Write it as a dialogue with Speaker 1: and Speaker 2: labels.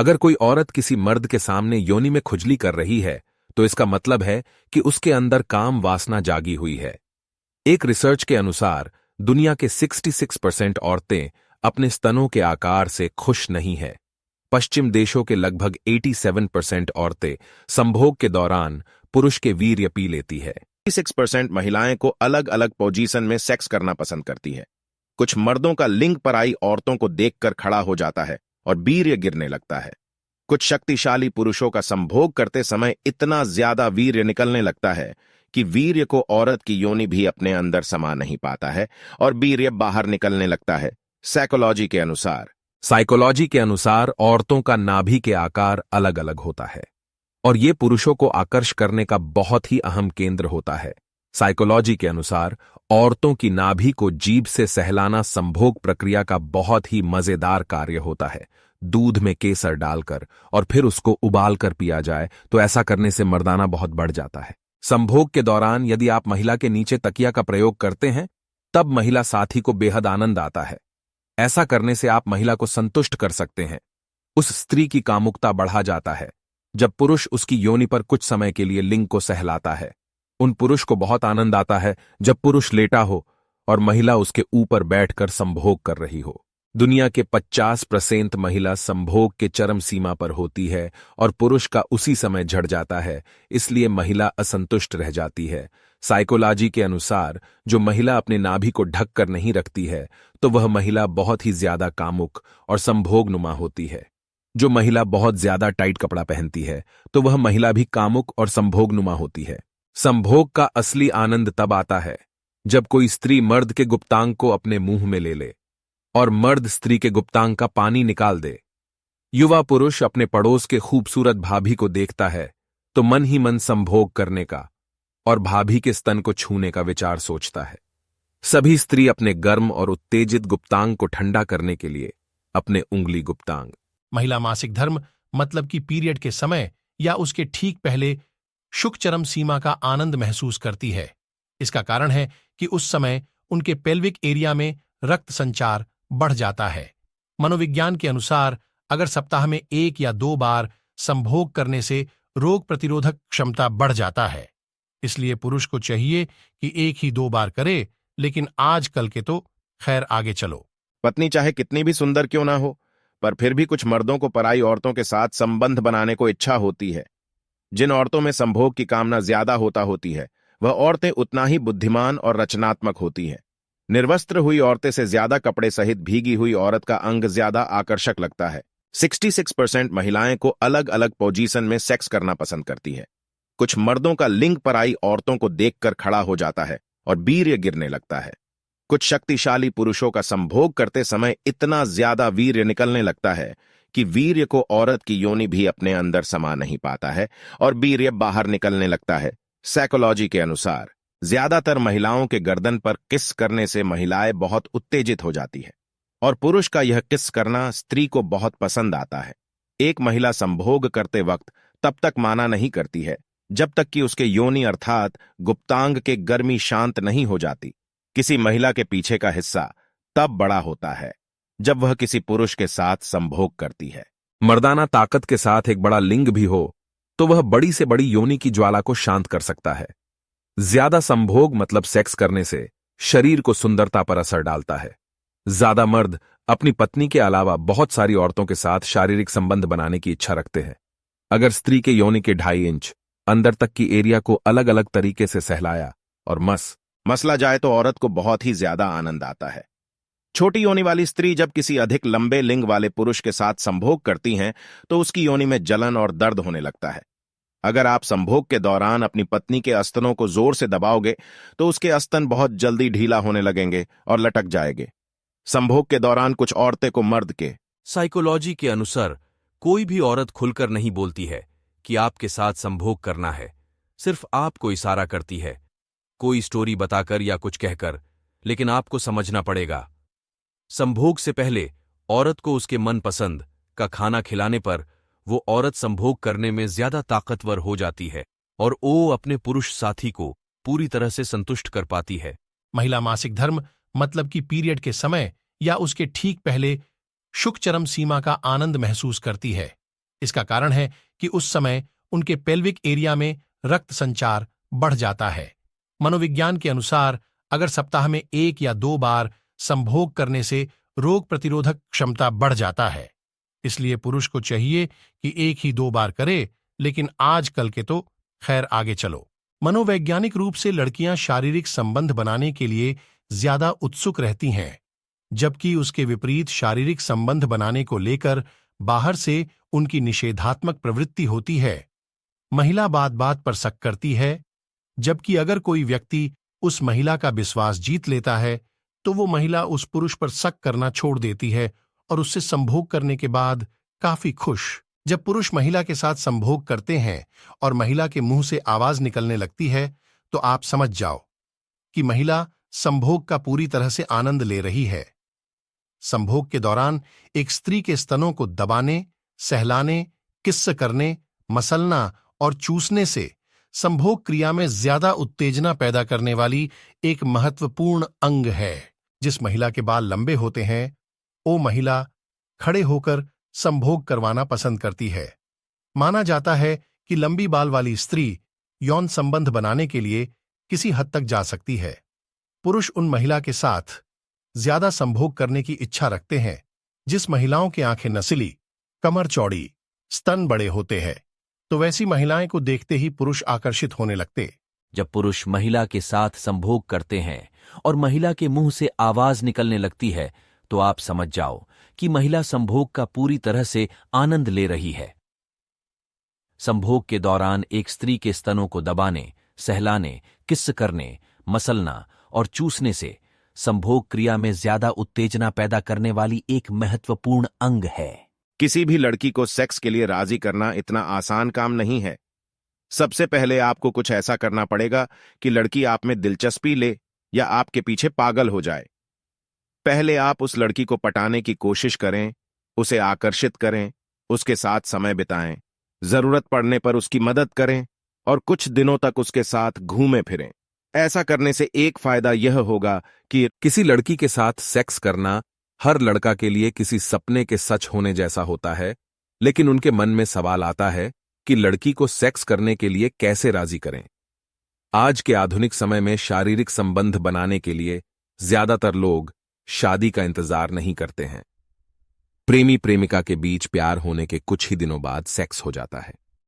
Speaker 1: अगर कोई औरत किसी मर्द के सामने योनि में खुजली कर रही है तो इसका मतलब है कि उसके अंदर काम वासना जागी हुई है। एक रिसर्च के अनुसार दुनिया के 66% औरतें अपने स्तनों के आकार से खुश नहीं है। पश्चिम देशों के लगभग 87% औरतें संभोग के दौरान पुरुष के वीर्य पी लेती है।
Speaker 2: 6% महिलाएं को अलग अलग पोजीशन में सेक्स करना पसंद करती है। कुछ मर्दों का लिंग पर आई औरतों को देखकर खड़ा हो जाता है और वीर्य गिरने लगता है। कुछ शक्तिशाली पुरुषों का संभोग करते समय इतना ज्यादा वीर्य निकलने लगता है कि वीर्य को औरत की योनि भी अपने अंदर समा नहीं पाता है और वीर्य बाहर निकलने लगता है।
Speaker 1: साइकोलॉजी के अनुसार औरतों का नाभि के आकार अलग अलग होता है और ये पुरुषों को आकर्ष करने का बहुत ही अहम केंद्र होता है। साइकोलॉजी के अनुसार औरतों की नाभि को जीभ से सहलाना संभोग प्रक्रिया का बहुत ही मजेदार कार्य होता है। दूध में केसर डालकर और फिर उसको उबाल कर पिया जाए तो ऐसा करने से मर्दाना बहुत बढ़ जाता है। संभोग के दौरान यदि आप महिला के नीचे तकिया का प्रयोग करते हैं तब महिला साथी को बेहद आनंद आता है। ऐसा करने से आप महिला को संतुष्ट कर सकते हैं। उस स्त्री की कामुकता बढ़ा जाता है जब पुरुष उसकी योनि पर कुछ समय के लिए लिंग को सहलाता है। उन पुरुष को बहुत आनंद आता है जब पुरुष लेटा हो और महिला उसके ऊपर बैठकर संभोग कर रही हो। दुनिया के 50% महिला संभोग के चरम सीमा पर होती है और पुरुष का उसी समय झड़ जाता है, इसलिए महिला असंतुष्ट रह जाती है। साइकोलॉजी के अनुसार जो महिला अपने नाभि को ढक कर नहीं रखती है तो वह महिला बहुत ही ज्यादा कामुक और संभोगनुमा होती है। जो महिला बहुत ज्यादा टाइट कपड़ा पहनती है तो वह महिला भी कामुक और संभोगनुमा होती है। संभोग का असली आनंद तब आता है जब कोई स्त्री मर्द के गुप्तांग को अपने मुंह में ले ले और मर्द स्त्री के गुप्तांग का पानी निकाल दे। युवा पुरुष अपने पड़ोस के खूबसूरत भाभी को देखता है तो मन ही मन संभोग करने का और भाभी के स्तन को छूने का विचार सोचता है। सभी स्त्री अपने गर्म और उत्तेजित गुप्तांग को ठंडा करने के लिए अपने उंगली गुप्तांग।
Speaker 3: महिला मासिक धर्म मतलब कि पीरियड के समय या उसके ठीक पहले शुक चरम सीमा का आनंद महसूस करती है। इसका कारण है कि उस समय उनके पेल्विक एरिया में रक्त संचार बढ़ जाता है। मनोविज्ञान के अनुसार अगर सप्ताह में 1 या 2 बार संभोग करने से रोग प्रतिरोधक क्षमता बढ़ जाता है। इसलिए पुरुष को चाहिए कि 1 ही 2 बार करे, लेकिन आजकल के तो खैर आगे चलो।
Speaker 2: पत्नी चाहे कितनी भी सुंदर क्यों ना हो, पर फिर भी कुछ मर्दों को पराई औरतों के साथ संबंध बनाने को इच्छा होती है। जिन औरतों में संभोग की कामना ज्यादा होती है वह औरतें उतना ही बुद्धिमान और रचनात्मक होती हैं। निर्वस्त्र हुई औरतें से ज्यादा कपड़े सहित भीगी हुई औरत का अंग ज्यादा आकर्षक लगता है। 66% महिलाएं को अलग अलग पोजीशन में सेक्स करना पसंद करती है। कुछ मर्दों का लिंग पर आई औरतों को देखकर खड़ा हो जाता है और वीर्य गिरने लगता है। कुछ शक्तिशाली पुरुषों का संभोग करते समय इतना ज्यादा वीर्य निकलने लगता है कि वीर्य को औरत की योनि भी अपने अंदर समा नहीं पाता है और वीर्य बाहर निकलने लगता है। साइकोलॉजी के अनुसार ज्यादातर महिलाओं के गर्दन पर किस करने से महिलाएं बहुत उत्तेजित हो जाती है और पुरुष का यह किस करना स्त्री को बहुत पसंद आता है। एक महिला संभोग करते वक्त तब तक माना नहीं करती है जब तक कि उसके योनि अर्थात गुप्तांग के गर्मी शांत नहीं हो जाती। किसी महिला के पीछे का हिस्सा तब बड़ा होता है जब वह किसी पुरुष के साथ संभोग करती है।
Speaker 1: मर्दाना ताकत के साथ एक बड़ा लिंग भी हो तो वह बड़ी से बड़ी योनि की ज्वाला को शांत कर सकता है। ज्यादा संभोग मतलब सेक्स करने से शरीर को सुंदरता पर असर डालता है। ज्यादा मर्द अपनी पत्नी के अलावा बहुत सारी औरतों के साथ शारीरिक संबंध बनाने की इच्छा रखते हैं। अगर स्त्री के योनि के 2.5 इंच अंदर तक की एरिया को अलग अलग तरीके से सहलाया और
Speaker 2: मसला जाए तो औरत को बहुत ही ज्यादा आनंद आता है। छोटी योनि वाली स्त्री जब किसी अधिक लंबे लिंग वाले पुरुष के साथ संभोग करती हैं तो उसकी योनि में जलन और दर्द होने लगता है। अगर आप संभोग के दौरान अपनी पत्नी के स्तनों को जोर से दबाओगे तो उसके स्तन बहुत जल्दी ढीला होने लगेंगे और लटक जाएंगे। संभोग के दौरान कुछ औरतें को मर्द के
Speaker 1: साइकोलॉजी के अनुसार कोई भी औरत खुलकर नहीं बोलती है कि आपके साथ संभोग करना है, सिर्फ आपको इशारा करती है, कोई स्टोरी बताकर या कुछ कहकर, लेकिन आपको समझना पड़ेगा। संभोग से पहले औरत को उसके मनपसंद का खाना खिलाने पर वो औरत संभोग करने में ज्यादा ताकतवर हो जाती है और वो अपने पुरुष साथी को पूरी तरह से संतुष्ट कर पाती है।
Speaker 3: महिला मासिक धर्म मतलब कि पीरियड के समय या उसके ठीक पहले शुक चरम सीमा का आनंद महसूस करती है। इसका कारण है कि उस समय उनके पेल्विक एरिया में रक्त संचार बढ़ जाता है। मनोविज्ञान के अनुसार अगर सप्ताह में 1 या 2 बार संभोग करने से रोग प्रतिरोधक क्षमता बढ़ जाता है। इसलिए पुरुष को चाहिए कि 1 ही 2 बार करे, लेकिन आजकल के तो खैर आगे चलो। मनोवैज्ञानिक रूप से लड़कियां शारीरिक संबंध बनाने के लिए ज्यादा उत्सुक रहती हैं, जबकि उसके विपरीत शारीरिक संबंध बनाने को लेकर बाहर से उनकी निषेधात्मक प्रवृत्ति होती है। महिला बात बात पर शक करती है, जबकि अगर कोई व्यक्ति उस महिला का विश्वास जीत लेता है तो वो महिला उस पुरुष पर शक करना छोड़ देती है और उससे संभोग करने के बाद काफी खुश। जब पुरुष महिला के साथ संभोग करते हैं और महिला के मुंह से आवाज निकलने लगती है तो आप समझ जाओ कि महिला संभोग का पूरी तरह से आनंद ले रही है। संभोग के दौरान एक स्त्री के स्तनों को दबाने, सहलाने, किस करने, मसलना और चूसने से संभोग क्रिया में ज्यादा उत्तेजना पैदा करने वाली एक महत्वपूर्ण अंग है। जिस महिला के बाल लंबे होते हैं वो महिला खड़े होकर संभोग करवाना पसंद करती है। माना जाता है कि लंबी बाल वाली स्त्री यौन संबंध बनाने के लिए किसी हद तक जा सकती है। पुरुष उन महिला के साथ ज्यादा संभोग करने की इच्छा रखते हैं जिस महिलाओं की आंखें नसीली, कमर चौड़ी, स्तन बड़े होते हैं। तो वैसी महिलाएं को देखते ही पुरुष आकर्षित होने लगते।
Speaker 4: जब पुरुष महिला के साथ संभोग करते हैं और महिला के मुंह से आवाज निकलने लगती है तो आप समझ जाओ कि महिला संभोग का पूरी तरह से आनंद ले रही है। संभोग के दौरान एक स्त्री के स्तनों को दबाने, सहलाने, किस करने, मसलना और चूसने से संभोग क्रिया में ज्यादा उत्तेजना पैदा करने वाली एक महत्वपूर्ण अंग है।
Speaker 2: किसी भी लड़की को सेक्स के लिए राजी करना इतना आसान काम नहीं है। सबसे पहले आपको कुछ ऐसा करना पड़ेगा कि लड़की आप में दिलचस्पी ले या आपके पीछे पागल हो जाए। पहले आप उस लड़की को पटाने की कोशिश करें, उसे आकर्षित करें, उसके साथ समय बिताएं, जरूरत पड़ने पर उसकी मदद करें और कुछ दिनों तक उसके साथ घूमें फिरें। ऐसा करने से एक फायदा यह होगा कि
Speaker 1: किसी लड़की के साथ सेक्स करना हर लड़का के लिए किसी सपने के सच होने जैसा होता है, लेकिन उनके मन में सवाल आता है कि लड़की को सेक्स करने के लिए कैसे राजी करें। आज के आधुनिक समय में शारीरिक संबंध बनाने के लिए ज्यादातर लोग शादी का इंतजार नहीं करते हैं। प्रेमी प्रेमिका के बीच प्यार होने के कुछ ही दिनों बाद सेक्स हो जाता है।